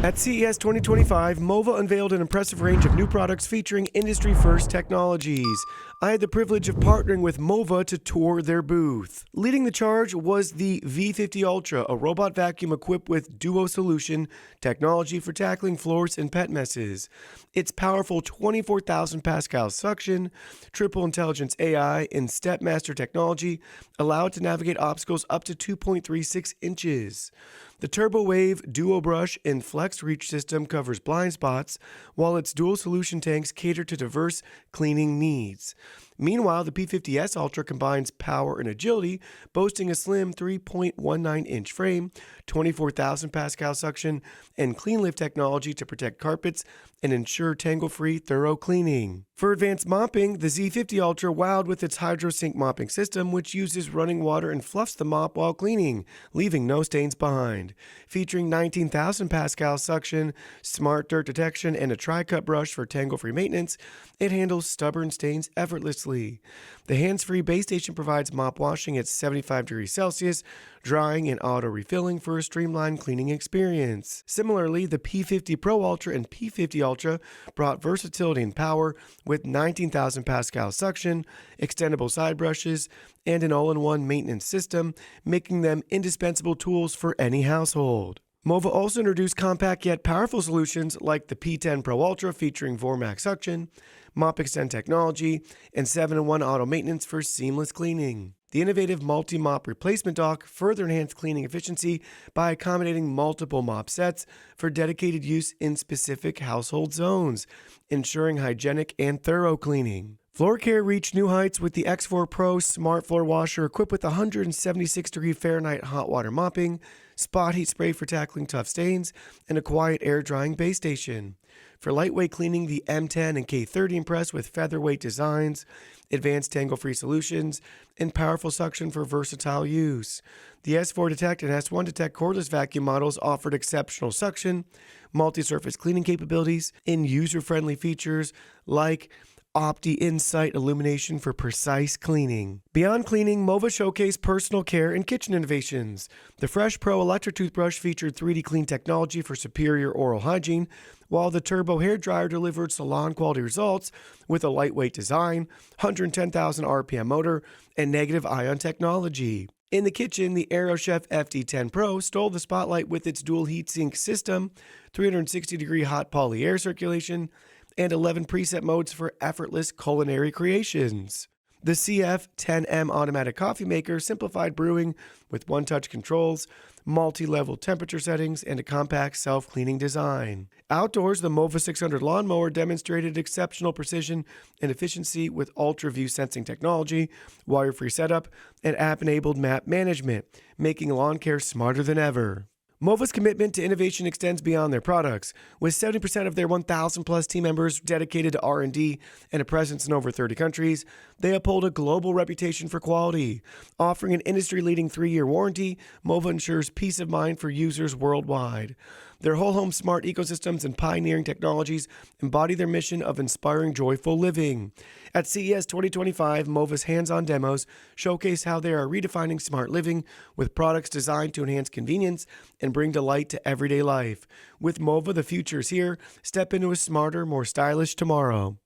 At CES 2025, Mova unveiled an impressive range of new products featuring industry-first technologies. I had the privilege of partnering with Mova to tour their booth. Leading the charge was the V50 Ultra, a robot vacuum equipped with DuoSolution technology for tackling floors and pet messes. Its powerful 24,000 pascal suction, triple intelligence AI, and Stepmaster technology allow it to navigate obstacles up to 2.36 inches. The Turbo Wave Duo Brush and Flex Reach system covers blind spots, while its dual solution tanks cater to diverse cleaning needs. Meanwhile, the P50S Ultra combines power and agility, boasting a slim 3.19-inch frame, 24,000 pascal suction, and clean lift technology to protect carpets and ensure tangle-free, thorough cleaning. For advanced mopping, the Z50 Ultra wowed with its HydroSync mopping system, which uses running water and fluffs the mop while cleaning, leaving no stains behind. Featuring 19,000 pascal suction, smart dirt detection, and a tri-cut brush for tangle-free maintenance, it handles stubborn stains effortlessly. The hands-free base station provides mop washing at 75 degrees Celsius, drying and auto-refilling for a streamlined cleaning experience. Similarly, the P50 Pro Ultra and P50 Ultra brought versatility and power with 19,000 pascal suction, extendable side brushes, and an all-in-one maintenance system, making them indispensable tools for any household. Mova also introduced compact yet powerful solutions like the P10 Pro Ultra featuring Vormax suction, Mop Extend technology, and 7-in-1 auto maintenance for seamless cleaning. The innovative multi-mop replacement dock further enhanced cleaning efficiency by accommodating multiple mop sets for dedicated use in specific household zones, ensuring hygienic and thorough cleaning. Floor care reached new heights with the X4 Pro Smart Floor Washer equipped with 176-degree Fahrenheit hot water mopping, spot heat spray for tackling tough stains, and a quiet air drying base station. For lightweight cleaning, the M10 and K30 impress with featherweight designs, advanced tangle-free solutions, and powerful suction for versatile use. The S4 Detect and S1 Detect cordless vacuum models offered exceptional suction, multi-surface cleaning capabilities, and user-friendly features like Opti Insight illumination for precise cleaning. Beyond cleaning, Mova showcased personal care and kitchen innovations. The Fresh Pro electric toothbrush featured 3D clean technology for superior oral hygiene, while the Turbo hair dryer delivered salon-quality results with a lightweight design, 110,000 RPM motor, and negative ion technology. In the kitchen, the AeroChef FD10 Pro stole the spotlight with its dual heatsink system, 360-degree hot poly air circulation, and 11 preset modes for effortless culinary creations. The CF10M automatic coffee maker simplified brewing with one-touch controls, multi-level temperature settings, and a compact self-cleaning design. Outdoors, the Mova 600 lawnmower demonstrated exceptional precision and efficiency with ultra-view sensing technology, wire-free setup, and app-enabled map management, making lawn care smarter than ever. Mova's commitment to innovation extends beyond their products. With 70% of their 1,000-plus team members dedicated to R&D and a presence in over 30 countries, they uphold a global reputation for quality. Offering an industry-leading 3-year warranty, Mova ensures peace of mind for users worldwide. Their whole-home smart ecosystems and pioneering technologies embody their mission of inspiring joyful living. At CES 2025, Mova's hands-on demos showcase how they are redefining smart living with products designed to enhance convenience and bring delight to everyday life. With Mova, the future is here. Step into a smarter, more stylish tomorrow.